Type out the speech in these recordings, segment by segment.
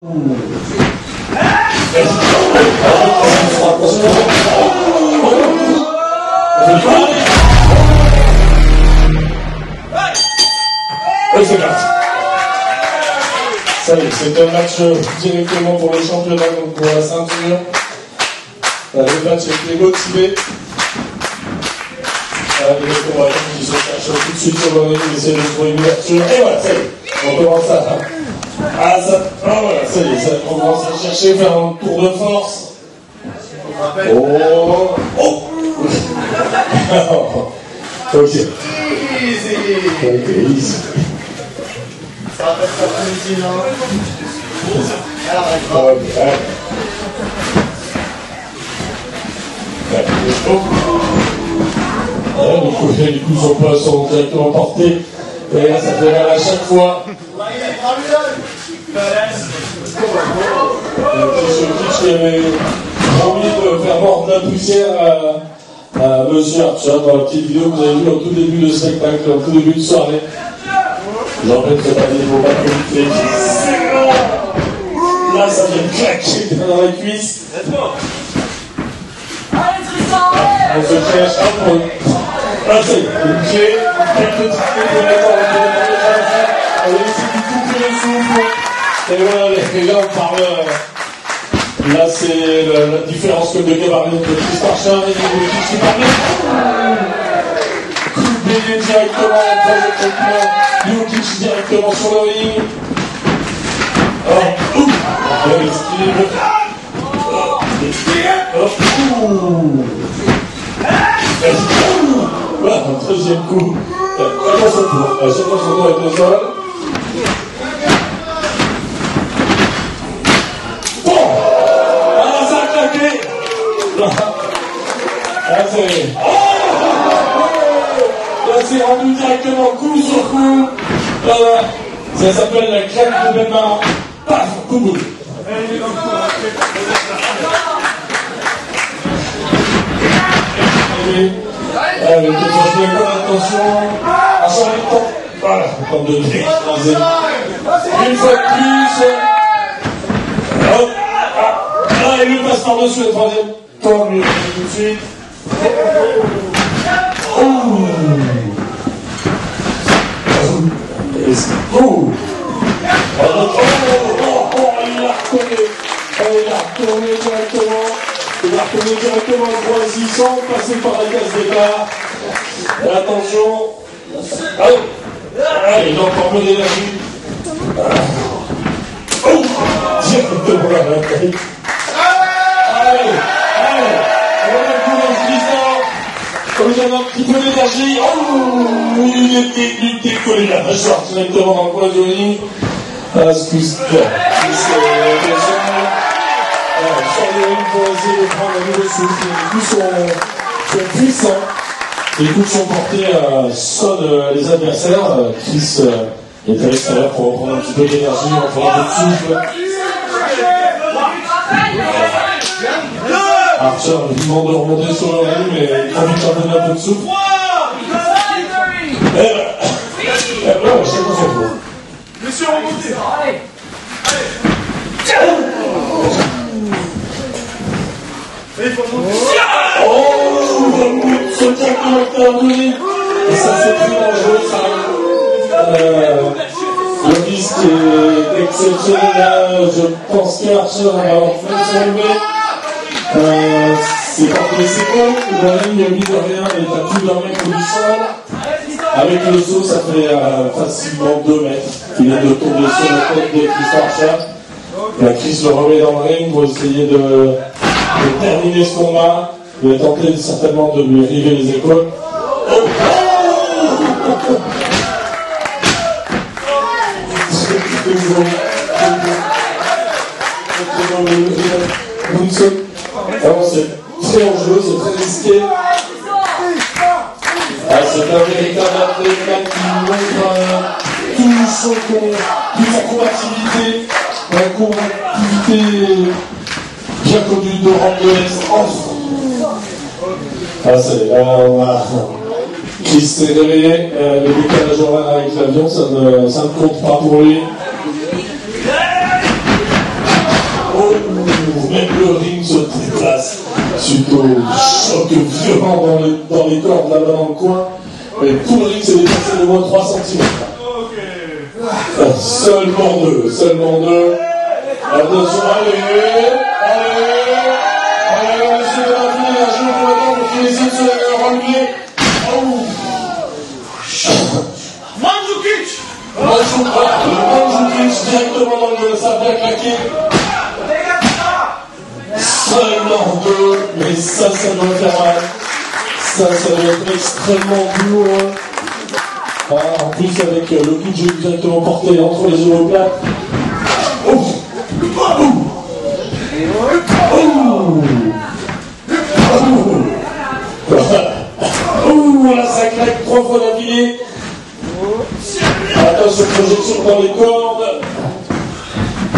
Ça y est, c'est un match directement pour le championnat, donc pour la ceinture. Le match était motivé. Les combattants qui se cherchent tout de suite sur le ring, ils essaient de trouver une ouverture. Et voilà, ça y est, on commence à... Ah, ça... Ah, voilà, ça y est, ça, on commence à chercher, faire un tour de force. Oh. Oh. Ok. Easy. Ok, easy. Ça va pas être easy, non? Alors, d'accord. Les coups sont directement portés. Et là, ça fait mal à chaque fois. Kitsch qui avait promis de faire mordre la poussière à Monsieur Archer dans la petite vidéo que vous avez vue au tout début de spectacle, au tout début de soirée. J'en fais que pas des mots pas que là, ça vient de claquer dans les cuisses. On se cherche un peu. Là, c'est une clé, quelques petites clés de mettre on va essayer de couper le souffle. Et voilà, les gars, on parle. Là, c'est la différence que de gabarit entre Chris Archer et Kitsch qui parle. Coupé directement, Léo Kitsch directement sur le ring. Oh, ouh! Voilà, un deuxième coup. Chacun son tour. Chacun son tour avec le sol. Bon! Ah, ça a claqué! Là, c'est... Là, c'est rendu directement coup sur coup. Voilà. Ça s'appelle la claque de Benmar. Paf! Coup boule. Allez, attention à changer de temps. Voilà, comme de dire. Une fois de plus. Hop. Là, il lui passe par-dessus le troisième. Tant mieux, tout de suite. Oh. Oh. Il l'a reconnu. Il a retourné directement. Il va retourner directement le point 600, passer par la case départ. Et attention. Allez. Allez, il a encore peu d'énergie. Oh. Directement à la tête. Allez. Allez. On a le coup d'inscription. Comme il y a un petit peu d'énergie. Oh. Il était collé la mâchoire directement dans le coin du ring. Excuse-moi. Sur les lignes pour essayer de prendre un nouveau souffle. Les coups sont puissants. Les coups sont portés sonnent les adversaires. Chris est à l'extérieur pour reprendre un petit peu d'énergie, en faisant un peu de souffle. Archer lui demande de remonter sur le ring, mais il profite un peu de souffle. Et voilà, chacun son tour. Monsieur, remontez. Allez. Oh, le coup de ce directement donné. Et ça, c'est très dangereux, ça. Le risque est exceptionnel. Je pense qu'Archer va avoir fait son lever. C'est pas pour les secondes. Le ring, mine de rien, est à plus d'un mètre du sol. Avec le saut, ça fait facilement 2 mètres. Il vient de tomber sur la tête de Chris Archer. La Chris le remet dans le ring pour essayer de terminer ce combat. Il va tenter certainement de lui river les épaules. C'est très enjoueux, c'est très risqué. C'est un véritable athlète qui montre toute sa combativité, la combativité bien connue d'Europe de l'Est. On a Chris s'est réveillé, le décalage horaire avec l'avion, ça ne compte pas pour lui. plutôt choc violent dans les cordes là-bas dans le coin. Mais tout le ring s'est déplacé de moins 3 cm. Seulement deux. Attention, allez, monsieur de la vie, un jour pour attendre qu'il essaie de se relever. Mandzukic directement dans le sable à claquer. Seulement deux, mais ça doit faire mal. Ça doit être extrêmement douloureux. Ah, en plus avec le coup de jeu directement porté entre les omoplates. Là ça claque 3 fois d'affilée. Attention, projection dans les cordes.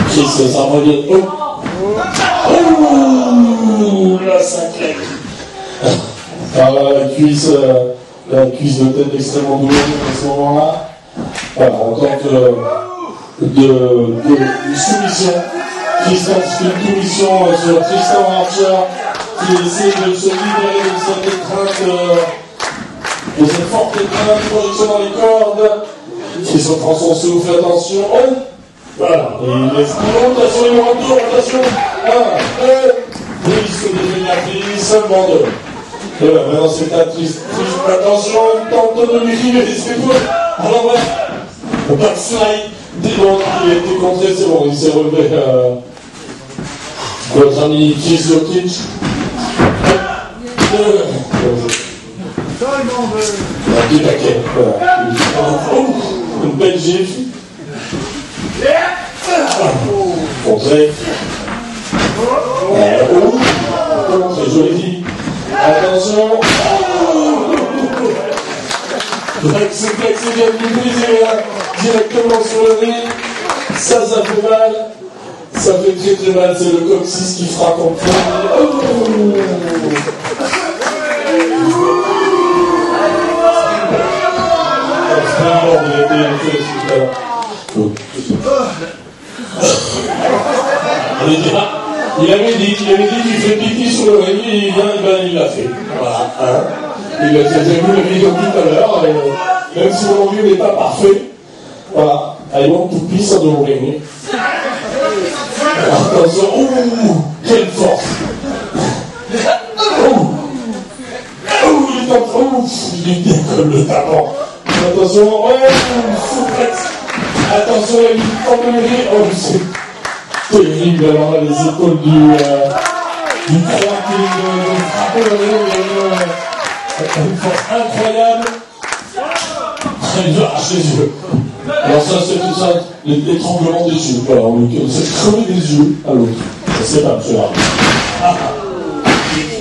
Chris, ça revient. Là ça claque. La cuisse de tête extrêmement douloureuse à ce moment-là. Voilà, en tant que de soumission. Tristan fait une soumission sur Tristan Archer qui essaie de se libérer de cette étreinte, de cette forte étreinte, projection dans les cordes. Tristan prend son souffle, attention. Voilà, il laisse attention, il aura deux rotations. 1, 2, risque de devenir pris, seulement 2. Et voilà, maintenant c'est à Tristan. Attention, il tente de lui river les épaules. À l'envers. Le backslide. Donc, il a été contré, c'est bon, il s'est relevé. Notre ami Chris Jokic. Un petit paquet. Voilà. Une belle gifle. Contré. Très joli. Attention. Flex vient de lui briser directement sur le ring. Ça fait mal. Ça fait très très mal. C'est le coccyx qui frappe en premier. Il avait dit qu'il fait pipi sur le ring, il vient, il l'a fait. Voilà. Hein. Il a déjà vu le vidéo tout à l'heure, même si mon vieux n'est pas parfait. Voilà. I want to piss on the ring. Attention, quelle force! Il tente, il est bien comme le tapant. Attention, souplex. Attention, il tente de lever. C'est terrible. Alors là, les épaules du croix qui frappe le ring. Une force incroyable. Il veut arracher les yeux. Alors ça, c'est tout ça, l'étranglement des yeux. Voilà, on s'est crevé des yeux à l'autre. C'est pas, monsieur l'arbitre.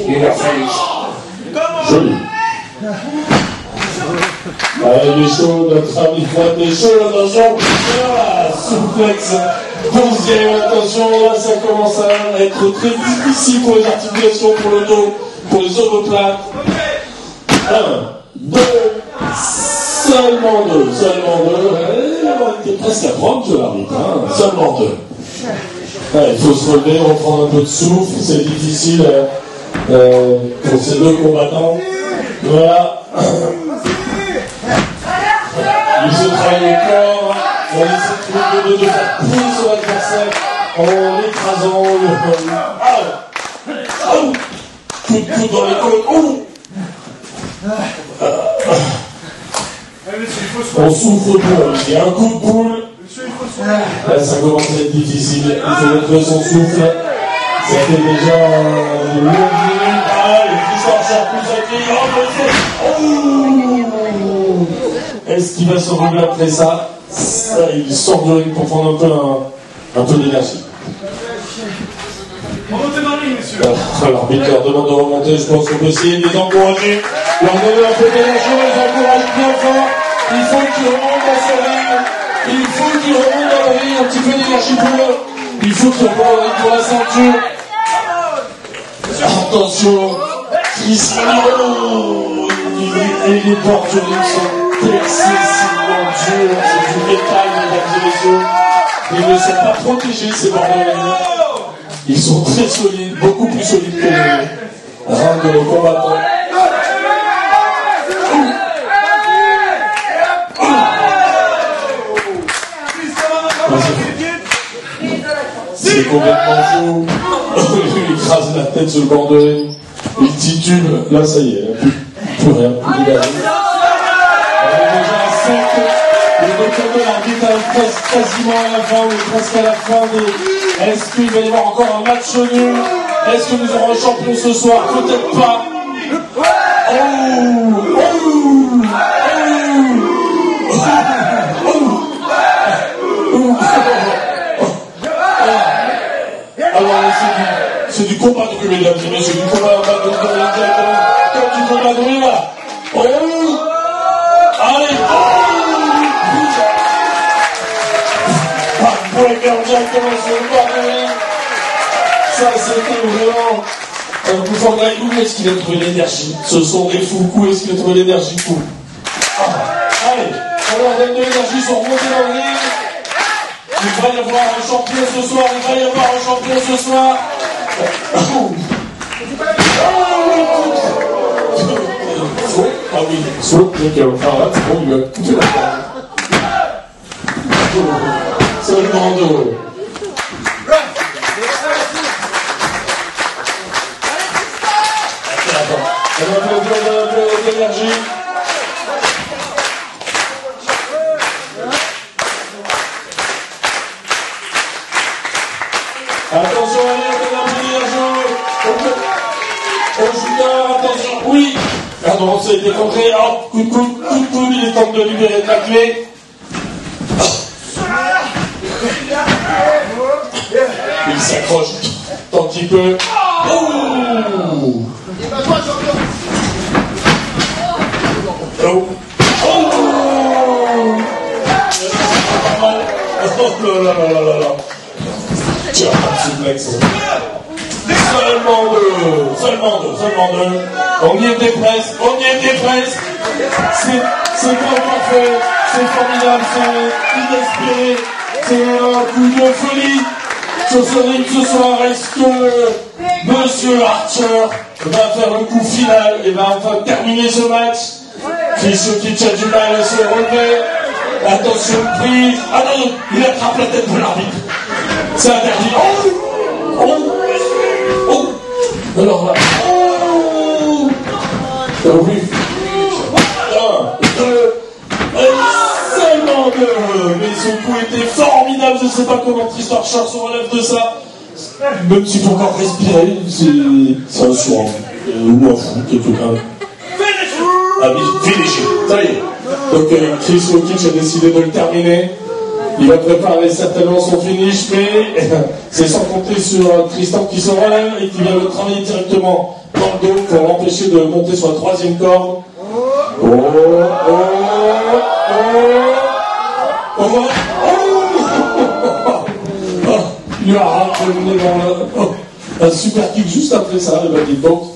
Il a fait joli. Il est chaud, notre ami Fouad est chaud, attention. Souplex, 12e, attention, là ça commence à être très difficile pour les articulations, pour le dos, pour les omoplates. 1, 2, seulement 2. On était presque à prendre, je l'arbitre, hein. Seulement 2. Il faut se relever, reprendre un peu de souffle, c'est difficile pour ces deux combattants. Voilà. Ils se travaillent au corps, on essaie de faire plier sur l'adversaire en écrasant coup de coude dans les côtes. On souffre pour il y a un coup de boule. Là, ça commence à être difficile. Il faut retrouver son souffle. Ça fait déjà une longue minute. Le Tristan Est-ce qu'il va se relever après ça? Il sort de ring pour prendre un peu d'énergie. Remontez dans le ring, monsieur. L'arbitre leur demande de remonter. Je pense qu'on peut essayer de les encourager. Leur donner un peu d'énergie, on les encourage bien fort. Il faut qu'ils remontent dans ce ring. Il faut qu'ils remontent dans le ring. Un petit peu d'énergie pour eux. Il faut qu'ils remontent pour la ceinture. Attention. Cristiano. Et les portes du ring sont excessivement dures. C'est du métal, mesdames et messieurs. Ils ne sont pas protégés, ces bordels. Ils sont très solides, beaucoup plus solides que nous. round de combattants. C'est complètement fou. Il écrase la tête sur le bord de ring. Il titube. Là, ça y est, plus rien. Plus de on est déjà à 5. Le docteur de l'arbitre est quasiment à la fin, ou presque à la fin. Est-ce qu'il va y avoir encore un match nul? Est-ce que nous aurons un champion ce soir? Peut-être pas. Alors, c'est du combat de rue, mesdames et messieurs, du combat de rue, comme du combat de rue, là. Allez, pour les faire directement sur le bord de rue. Ça, c'était vraiment un coup fort. Où est-ce qu'il a trouvé l'énergie? Ce sont des fous. Où est-ce qu'il a trouvé l'énergie? Fou. Allez, on leur donne de l'énergie, ils sont remontés dans le ring. Il va y avoir un champion ce soir, il va y avoir un champion ce soir. Ah oui, saut, nickel. Ah là, c'est bon, il va couper la table. Seulement deux. On va de l'énergie. Attention, allez, on a pris au shooter, attention, oui. Pardon, c'est décontré. Hop, coup de coude, il est temps de libérer de la clé. Il s'accroche tant qu'il peut. Oh! Oh là là. Tu as pas de suplex. Seulement deux. On y était presque. C'est pas parfait, c'est formidable, c'est inespéré, c'est un coup de folie. Sur ce ring ce soir, est-ce que Monsieur Archer va faire le coup final et va enfin terminer ce match? Chris Jokic a du mal à se relever. Attention, prise. Ah non, il attrape la tête de l'arbitre. C'est interdit. Alors là. Oui. 1, 2. Seulement deux. Mais ce coup était formidable. Je ne sais pas comment Chris Archer se relève de ça. Même s'il faut encore respirer, c'est un soin. Ou un fou, quelque part. Ah oui, finish. Ça y est. Donc Chris Jokic a décidé de le terminer. Il va préparer certainement son finish, mais c'est sans compter sur Tristan qui se relève et qui vient le travailler directement dans le dos pour l'empêcher de monter sur la troisième corde. Il a rentré le nez dans le... un super kick juste après ça, il va dire donc.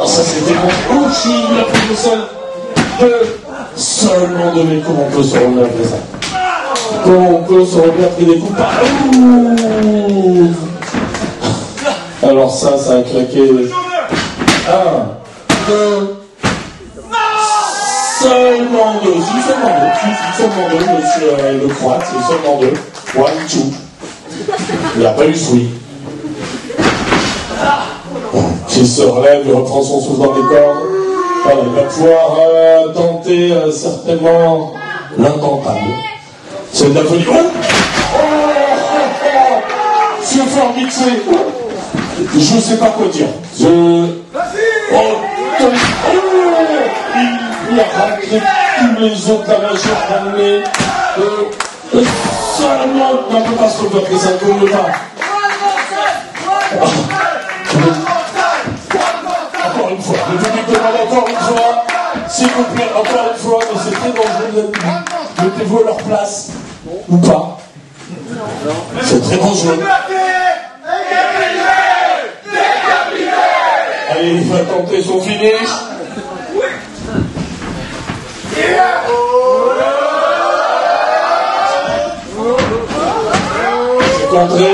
Ça c'était bon. Il a pris le sol. Seulement de mes comment on peut se relever après ça. Comment on peut se relever après des coups par... Alors ça a claqué. 1, 2. Seulement deux. Seulement deux, monsieur le croate, c'est seulement deux. 1, 2. Il n'y a pas eu souris. Il se relève, il reprend son souffle dans les cordes. Voilà, il va pouvoir tenter certainement l'intentable. C'est de la folie. C'est fort mixé. Je ne sais pas quoi dire. Il a rentré tous les autres la mâchoire dans le nez. Seulement, on ne peut pas se rebattre, ça ne peut pas. Encore une fois, le public demande encore une fois, s'il vous plaît, encore une fois, mais c'est très dangereux, mettez-vous à leur place, ou pas. C'est très dangereux. Allez, il va tenter son finish. C'est contré.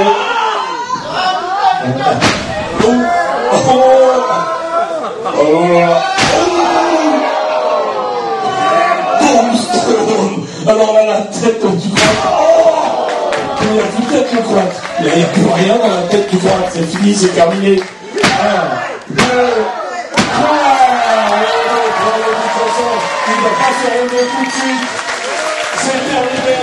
tête comme tu crois. Il n'y a plus de tête le croate. Il n'y a plus rien dans la tête du croate. C'est fini, c'est terminé. 1, 2, 3. Il ne va pas se relever tout de suite. C'est terminé.